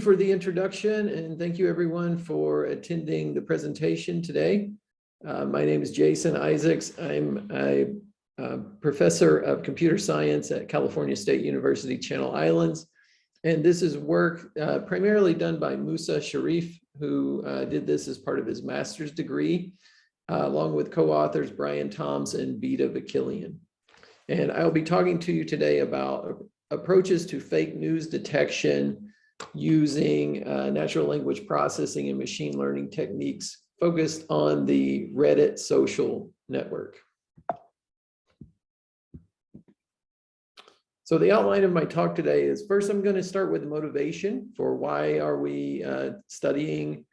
for the introduction, and thank you everyone for attending the presentation today. My name is Jason Isaacs. I'm a professor of computer science at California State University, Channel Islands. And this is work primarily done by Moosa Shariff, who did this as part of his master's degree, along with co-authors Brian Thoms and Vida Vakilian. And I'll be talking to you today about approaches to fake news detection using natural language processing and machine learning techniques focused on the Reddit social network. So the outline of my talk today is, first, I'm going to start with the motivation for why are we studying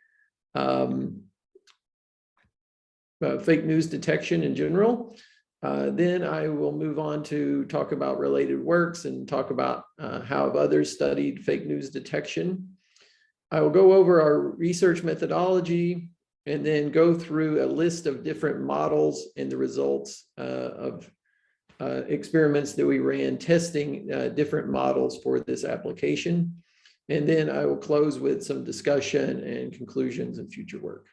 fake news detection in general. Then I will move on to talk about related works and talk about how have others studied fake news detection. I will go over our research methodology and then go through a list of different models and the results of experiments that we ran testing different models for this application. And then I will close with some discussion and conclusions and future work.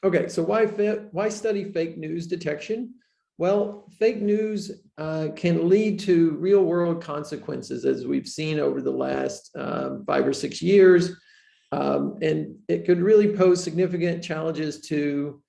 Okay, so why study fake news detection? Well, fake news can lead to real world consequences, as we've seen over the last 5 or 6 years. And it could really pose significant challenges to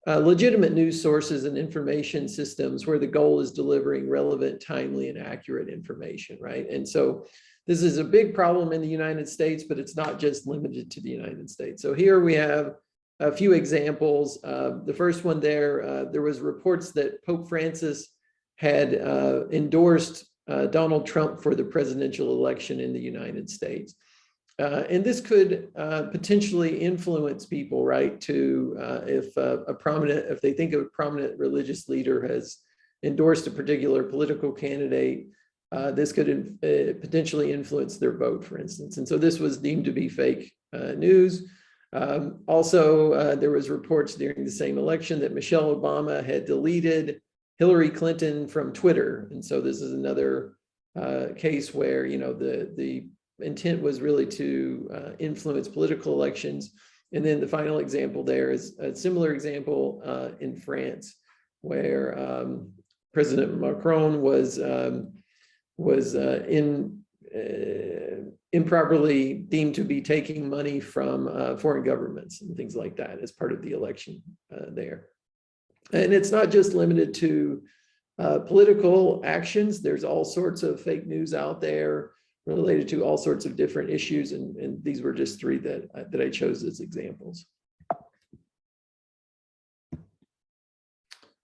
legitimate news sources and information systems where the goal is delivering relevant, timely, and accurate information, right? And so this is a big problem in the United States, but it's not just limited to the United States. So here we have a few examples. The first one there was reports that Pope Francis had endorsed Donald Trump for the presidential election in the United States. And this could potentially influence people, right? To if they think a prominent religious leader has endorsed a particular political candidate, this could potentially influence their vote, for instance. And so this was deemed to be fake news. Also, there was reports during the same election that Michelle Obama had deleted Hillary Clinton from Twitter. And so this is another case where, you know, the intent was really to influence political elections. And then the final example there is a similar example in France, where President Macron was improperly deemed to be taking money from foreign governments and things like that as part of the election there. And it's not just limited to political actions. There's all sorts of fake news out there related to all sorts of different issues. And these were just 3 that I chose as examples.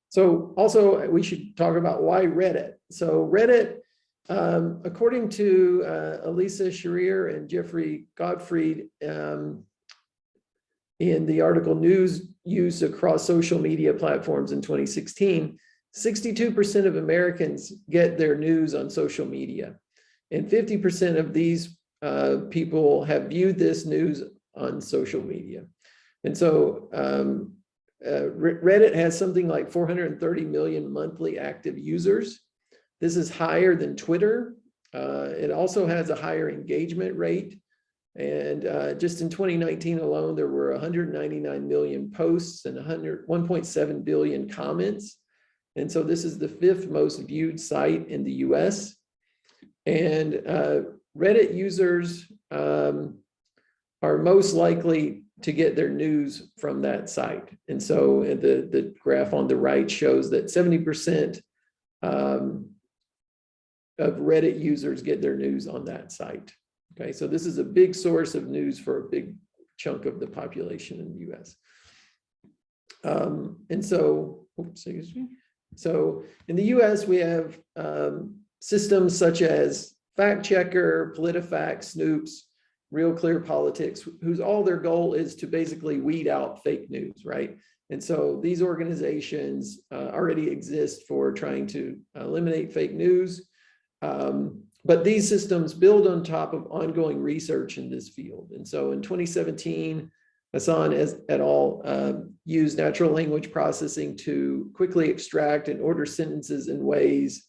So also we should talk about why Reddit. So Reddit, according to Elisa Scherer and Jeffrey Gottfried in the article News Use Across Social Media Platforms in 2016, 62% of Americans get their news on social media. And 50% of these people have viewed this news on social media. And so Reddit has something like 430 million monthly active users. This is higher than Twitter. It also has a higher engagement rate. And just in 2019 alone, there were 199 million posts and 1.7 billion comments. And so this is the 5th most viewed site in the US. And Reddit users are most likely to get their news from that site. And so the graph on the right shows that 70% of Reddit users get their news on that site. Okay, so this is a big source of news for a big chunk of the population in the US. And so, oops, excuse me. So in the US, we have systems such as Fact Checker, PolitiFact, Snoops, Real Clear Politics, whose all their goal is to basically weed out fake news, right? And so these organizations already exist for trying to eliminate fake news. But these systems build on top of ongoing research in this field. And so in 2017, Hassan et al. Used natural language processing to quickly extract and order sentences in ways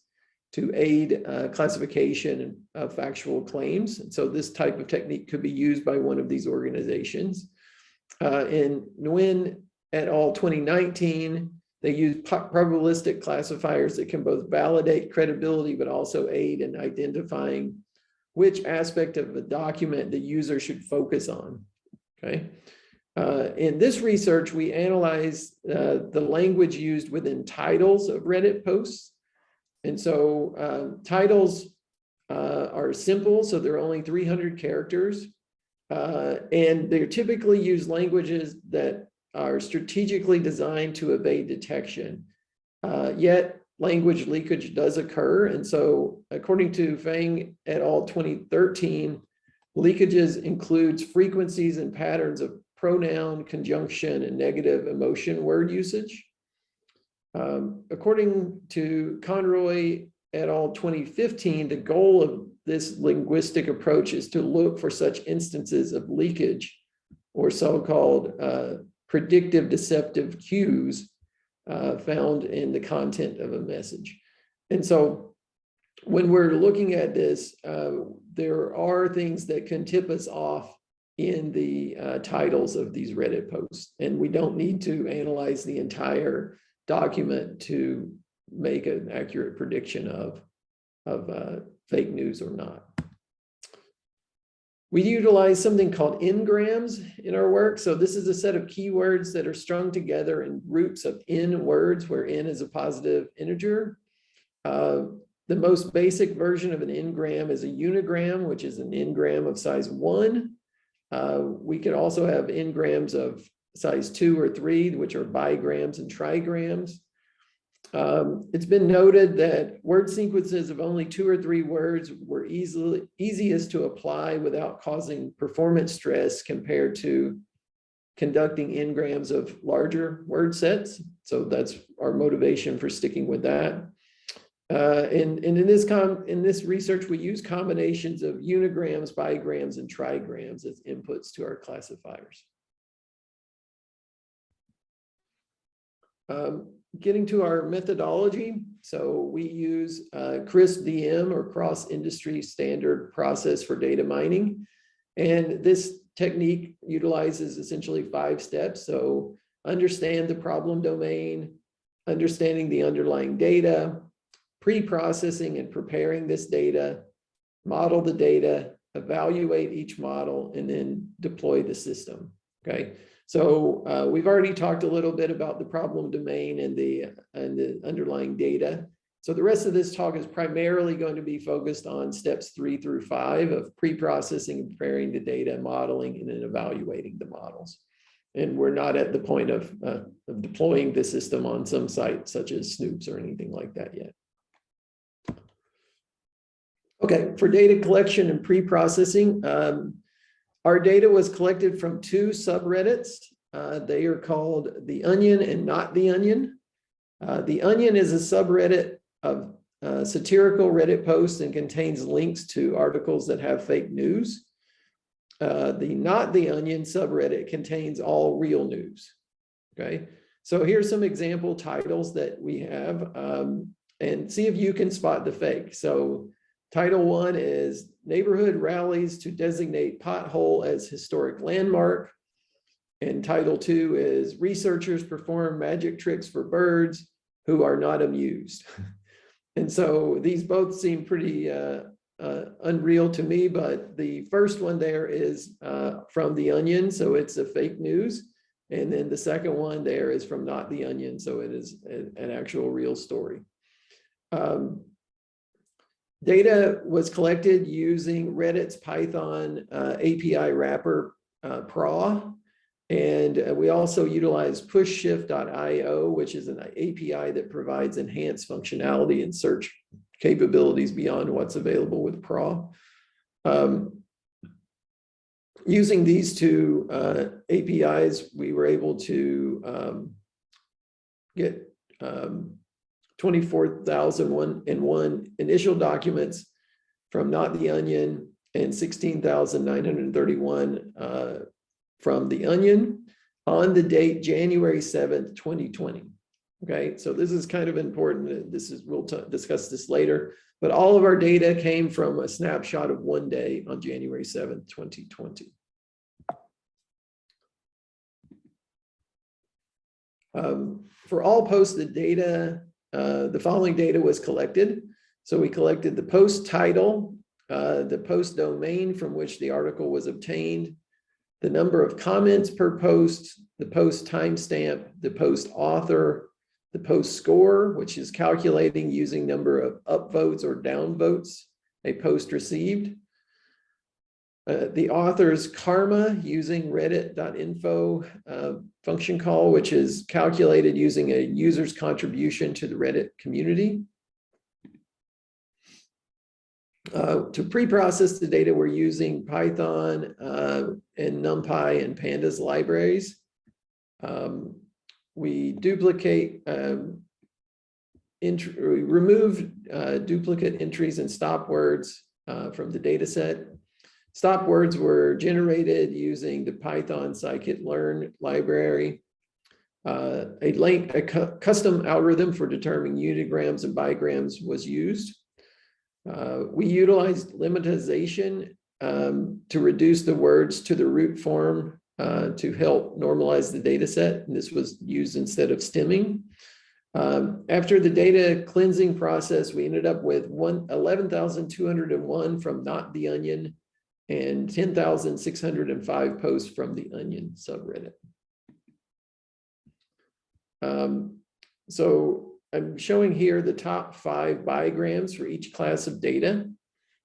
to aid classification of factual claims. And so this type of technique could be used by one of these organizations. In Nguyen et al. 2019, they use probabilistic classifiers that can both validate credibility, but also aid in identifying which aspect of a document the user should focus on, okay? In this research, we analyzed the language used within titles of Reddit posts. And so titles are simple, so they're only 300 characters. And they typically use languages that are strategically designed to evade detection. Yet language leakage does occur. And so according to Fang et al. 2013, leakages includes frequencies and patterns of pronoun, conjunction, and negative emotion word usage. According to Conroy et al. 2015, the goal of this linguistic approach is to look for such instances of leakage or so-called predictive deceptive cues found in the content of a message. And so when we're looking at this, there are things that can tip us off in the titles of these Reddit posts. And we don't need to analyze the entire document to make an accurate prediction of fake news or not. We utilize something called n-grams in our work. So this is a set of keywords that are strung together in groups of n words, where n is a positive integer. The most basic version of an n-gram is a unigram, which is an n-gram of size 1. We could also have n-grams of size 2 or 3, which are bigrams and trigrams. It's been noted that word sequences of only 2 or 3 words were easiest to apply without causing performance stress compared to conducting n-grams of larger word sets. So that's our motivation for sticking with that. And in this research, we use combinations of unigrams, bigrams, and trigrams as inputs to our classifiers. Getting to our methodology, so we use CRISP-DM, or cross-industry standard process for data mining. And this technique utilizes essentially 5 steps. So understand the problem domain, understanding the underlying data, pre-processing and preparing this data, model the data, evaluate each model, and then deploy the system, okay? So we've already talked a little bit about the problem domain and the underlying data. So the rest of this talk is primarily going to be focused on steps 3 through 5 of pre-processing and preparing the data, modeling, and then evaluating the models. And we're not at the point of deploying the system on some site such as Snoops or anything like that yet. Okay, for data collection and pre-processing, our data was collected from 2 subreddits. They are called The Onion and Not The Onion. The Onion is a subreddit of satirical Reddit posts and contains links to articles that have fake news. The Not The Onion subreddit contains all real news, okay? So here's some example titles that we have, and see if you can spot the fake. So Title 1 is Neighborhood Rallies to Designate Pothole as Historic Landmark. And Title 2 is Researchers Perform Magic Tricks for Birds Who Are Not Amused. And so these both seem pretty unreal to me, but the first one there is from The Onion, so it's a fake news. And then the second one there is from Not The Onion, so it is an actual real story. Data was collected using Reddit's Python API wrapper PRA, and we also utilized pushshift.io, which is an API that provides enhanced functionality and search capabilities beyond what's available with PRA. Using these 2 APIs, we were able to get 24,001 initial documents from Not The Onion and 16,931 from The Onion on the date January 7th, 2020. Okay, so this is kind of important. We'll discuss this later, but all of our data came from a snapshot of one day on January 7th, 2020. For all posted data, the following data was collected. So we collected the post title, the post domain from which the article was obtained, the number of comments per post, the post timestamp, the post author, the post score, which is calculating using number of upvotes or downvotes a post received, the author's karma using reddit.info function call, which is calculated using a user's contribution to the Reddit community. To pre-process the data, we're using Python and NumPy and Pandas libraries. We duplicate, we remove duplicate entries and stop words from the data set. Stop words were generated using the Python scikit-learn library. A custom algorithm for determining unigrams and bigrams was used. We utilized lemmatization to reduce the words to the root form to help normalize the data set. And this was used instead of stemming. After the data cleansing process, we ended up with 11,201 from Not the Onion and 10,605 posts from the Onion subreddit. So I'm showing here the top 5 bigrams for each class of data.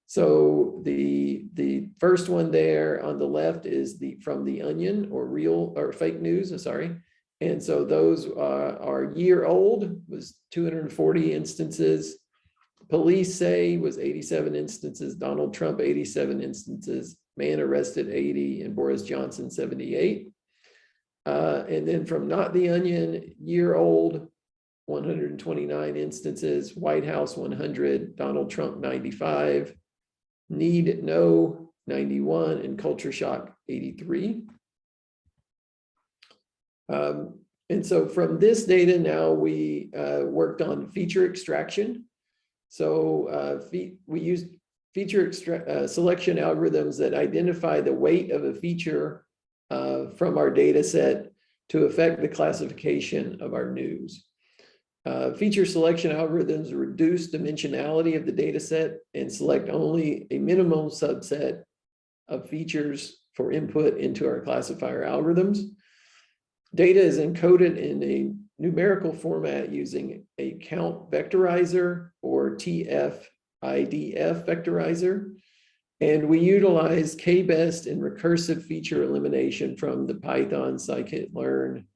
So the first one there on the left is from the Onion or real or fake news, sorry. And so those are year old was 240 instances. Police say was 87 instances. Donald Trump 87 instances. Man arrested 80 and Boris Johnson 78. And then from Not the Onion, year old 129 instances. White House 100. Donald Trump 95. Need No 91 and Culture Shock 83. And so from this data now we worked on feature extraction. So we used feature selection algorithms that identify the weight of a feature from our data set to affect the classification of our news. Feature selection algorithms reduce dimensionality of the data set and select only a minimum subset of features for input into our classifier algorithms. Data is encoded in a numerical format using a count vectorizer or TF-IDF vectorizer. And we utilize k-best and recursive feature elimination from the Python scikit-learn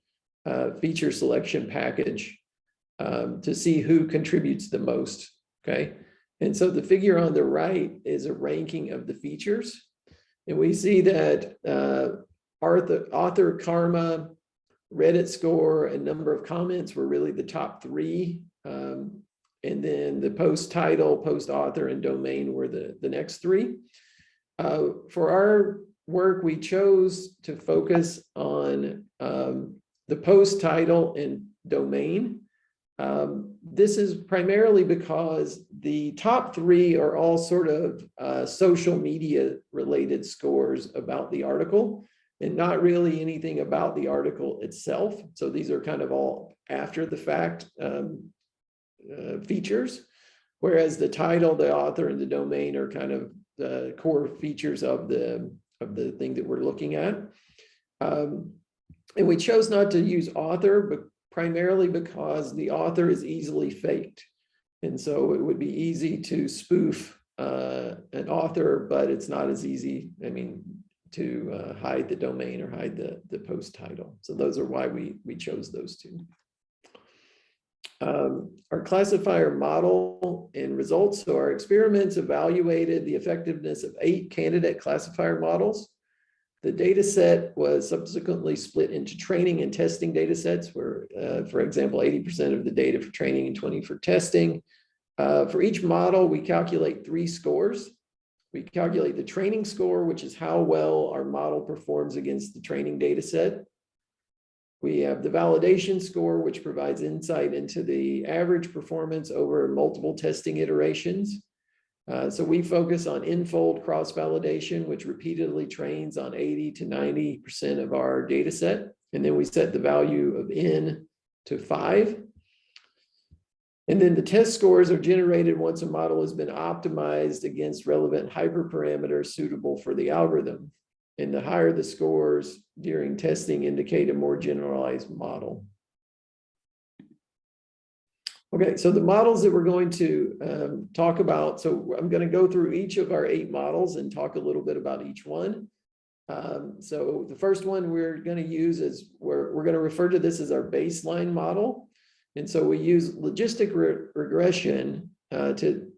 feature selection package to see who contributes the most, okay? And so the figure on the right is a ranking of the features. And we see that author karma, Reddit score, and number of comments were really the top 3. And then the post title, post author, and domain were the next 3. For our work, we chose to focus on the post title and domain. This is primarily because the top 3 are all sort of social media related scores about the article and not really anything about the article itself. So these are kind of all after the fact features, whereas the title, the author, and the domain are kind of the core features of the thing that we're looking at. And we chose not to use author, but primarily because the author is easily faked. And so it would be easy to spoof an author, but it's not as easy, I mean, to hide the domain or hide the post title. So those are why we chose those 2. Our classifier model and results. So our experiments evaluated the effectiveness of 8 candidate classifier models. The data set was subsequently split into training and testing data sets where, for example, 80% of the data for training and 20 for testing. For each model, we calculate 3 scores. We calculate the training score, which is how well our model performs against the training data set. We have the validation score, which provides insight into the average performance over multiple testing iterations. So we focus on in-fold cross-validation, which repeatedly trains on 80 to 90% of our data set. And then we set the value of n to 5. And then the test scores are generated once a model has been optimized against relevant hyperparameters suitable for the algorithm. And the higher the scores during testing indicate a more generalized model. Okay, so the models that we're going to talk about, so I'm going to go through each of our 8 models and talk a little bit about each one. So the first one we're going to use is, we're going to refer to this as our baseline model. And so we use logistic regression to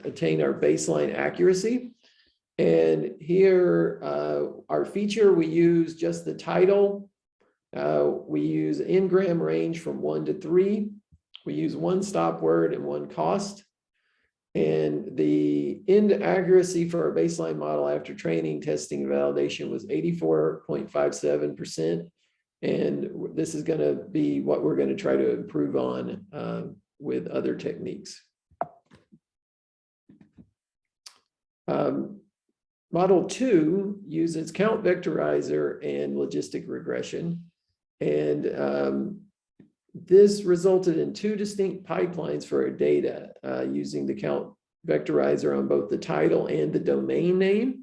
attain our baseline accuracy. And here, our feature, we use just the title. We use n-gram range from 1 to 3. We use 1 stop word and 1 cost. And the end accuracy for our baseline model after training, testing, and validation was 84.57%. And this is going to be what we're going to try to improve on with other techniques. Model 2 uses count vectorizer and logistic regression. And this resulted in 2 distinct pipelines for our data using the count vectorizer on both the title and the domain name.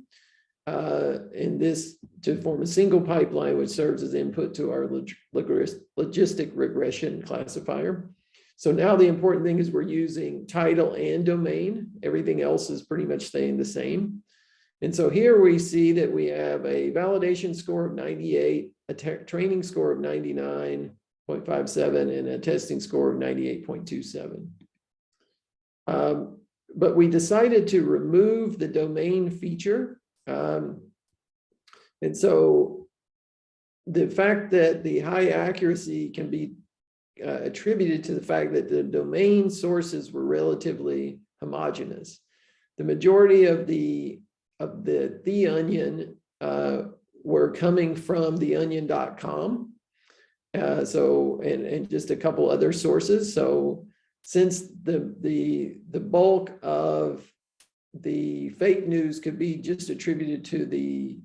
And this to form a single pipeline, which serves as input to our logistic regression classifier. So now the important thing is we're using title and domain. Everything else is pretty much staying the same. And so here we see that we have a validation score of 98, a training score of 99.57, and a testing score of 98.27. But we decided to remove the domain feature. And so the fact that the high accuracy can be attributed to the fact that the domain sources were relatively homogeneous. The majority of the onion were coming from theonion.com. And just a couple other sources. So since the bulk of the fake news could be just attributed to the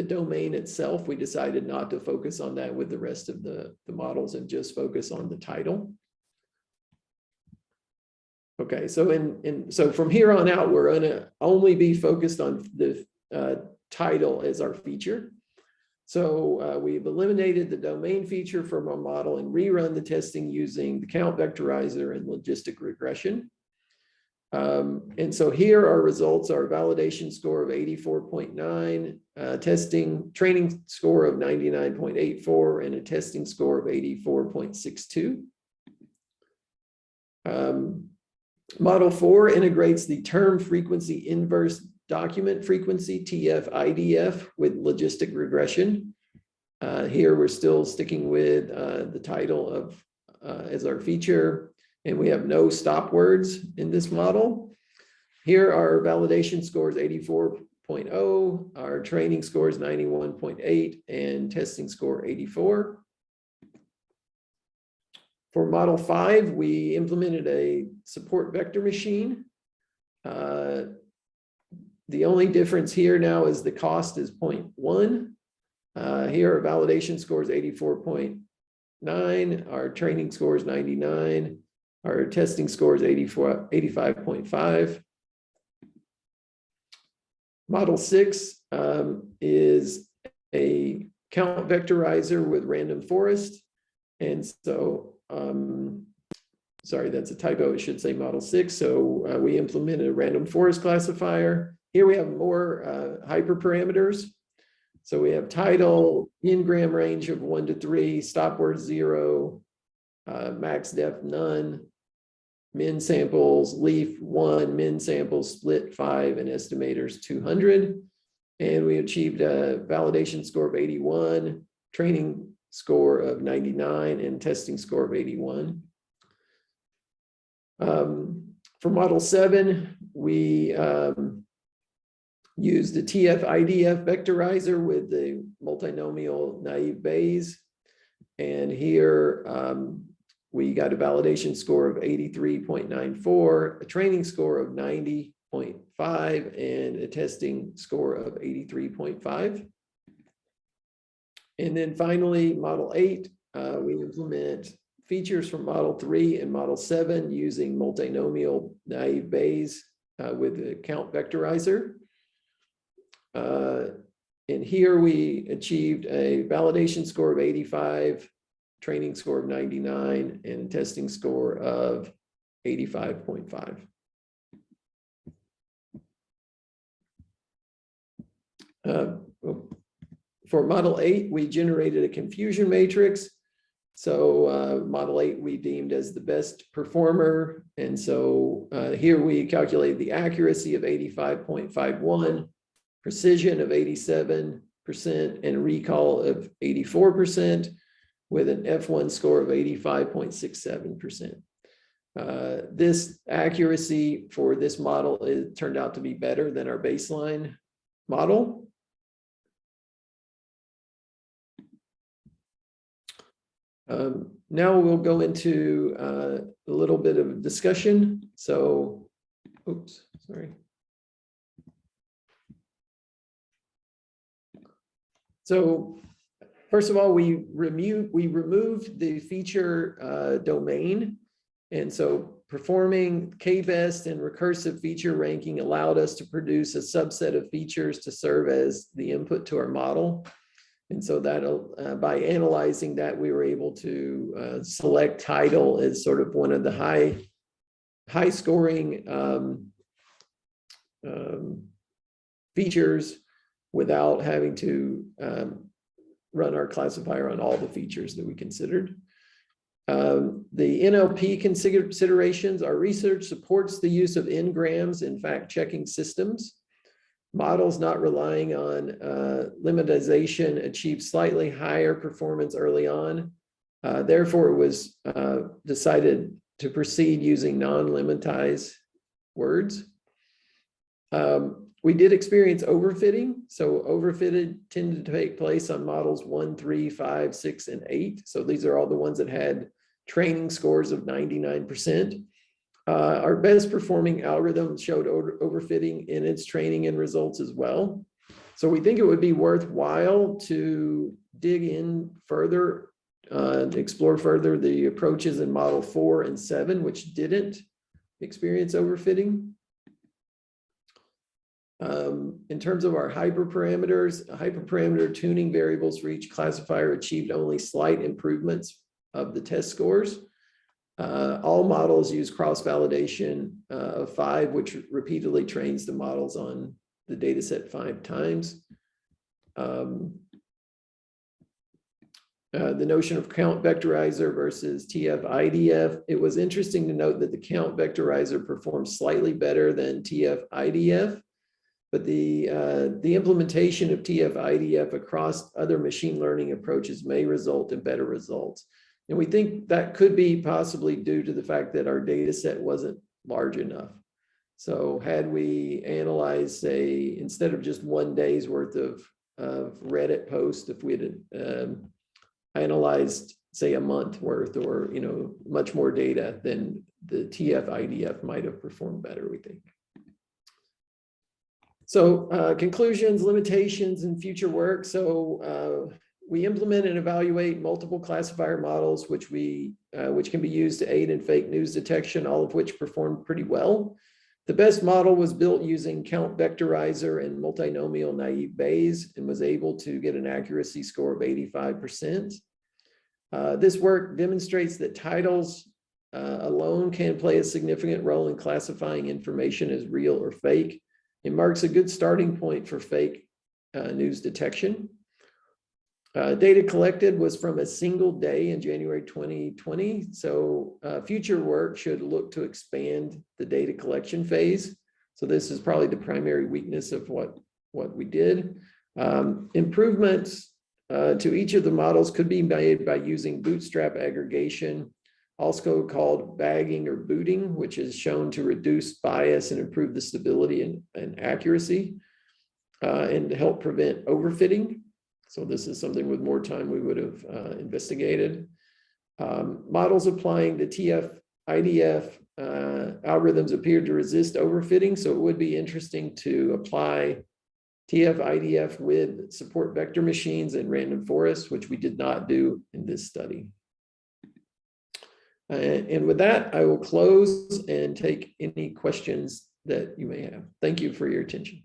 domain itself, we decided not to focus on that with the rest of the models and just focus on the title. Okay, so so from here on out, we're going to only be focused on the title as our feature. So we've eliminated the domain feature from our model and rerun the testing using the count vectorizer and logistic regression. And so here our results are validation score of 84.9, training score of 99.84, and a testing score of 84.62. Model 4 integrates the term frequency inverse document frequency, TF-IDF, with logistic regression. Here we're still sticking with the title of as our feature, and we have no stop words in this model. Here our validation score is 84.0, our training score is 91.8, and testing score 84. For model 5, we implemented a support vector machine. The only difference here now is the cost is 0.1. Here our validation score is 84.9, our training score is 99, our testing score is 85.5. Model 6 is a count vectorizer with random forest. And so, sorry, that's a typo. It should say model 6. So we implemented a random forest classifier. Here we have more hyperparameters. So we have title, n-gram range of 1 to 3, stop word 0, max depth none, min samples, leaf 1, min samples, split 5, and estimators 200. And we achieved a validation score of 81, training score of 99, and testing score of 81. For model 7, we used the TF-IDF vectorizer with the multinomial naive Bayes. And here we got a validation score of 83.94, a training score of 90.5, and a testing score of 83.5. And then finally, Model 8, we implement features from Model 3 and Model 7 using multinomial naive Bayes with the count vectorizer. And here we achieved a validation score of 85, training score of 99, and a testing score of 85.5. For Model 8, we generated a confusion matrix. So Model 8 we deemed as the best performer. And so here we calculated the accuracy of 85.51, precision of 87%, and recall of 84%, with an F1 score of 85.67%. This accuracy for this model turned out to be better than our baseline model. Now we'll go into a little bit of discussion. So, oops, sorry. So first of all, we removed the feature domain. And so performing k-best and recursive feature ranking allowed us to produce a subset of features to serve as the input to our model. And so that by analyzing that, we were able to select title as sort of one of the high scoring features without having to run our classifier on all the features that we considered. The NLP considerations, our research supports the use of n-grams in fact-checking systems. Models not relying on lemmatization achieved slightly higher performance early on. Therefore, it was decided to proceed using non-lemmatized words. We did experience overfitting. So overfitted tended to take place on models 1, 3, 5, 6, and 8. So these are all the ones that had training scores of 99%. Our best performing algorithm showed overfitting in its training and results as well. So we think it would be worthwhile to dig in further, explore further the approaches in model 4 and 7, which didn't experience overfitting. In terms of our hyperparameter tuning variables for each classifier achieved only slight improvements of the test scores. All models use cross-validation of 5, which repeatedly trains the models on the data set 5 times. The notion of count vectorizer versus TF-IDF, it was interesting to note that the count vectorizer performs slightly better than TF-IDF, but the implementation of TF-IDF across other machine learning approaches may result in better results. And we think that could be possibly due to the fact that our data set wasn't large enough. So had we analyzed, say, instead of just 1 day's worth of Reddit posts, if we had analyzed, say, a month worth or, much more data, then the TF-IDF might have performed better, we think. So conclusions, limitations, and future work. So we implement and evaluate multiple classifier models, which can be used to aid in fake news detection, all of which performed pretty well. The best model was built using count vectorizer and multinomial naive Bayes and was able to get an accuracy score of 85%. This work demonstrates that titles alone can play a significant role in classifying information as real or fake. It marks a good starting point for fake news detection. Data collected was from a single day in January 2020. So future work should look to expand the data collection phase. So this is probably the primary weakness of what we did. Improvements to each of the models could be made by using bootstrap aggregation, also called bagging or booting, which is shown to reduce bias and improve the stability and accuracy. and to help prevent overfitting. So this is something with more time we would have investigated. Models applying the TF-IDF algorithms appeared to resist overfitting, so it would be interesting to apply TF-IDF with support vector machines and random forests, which we did not do in this study. And with that, I will close and take any questions that you may have. Thank you for your attention.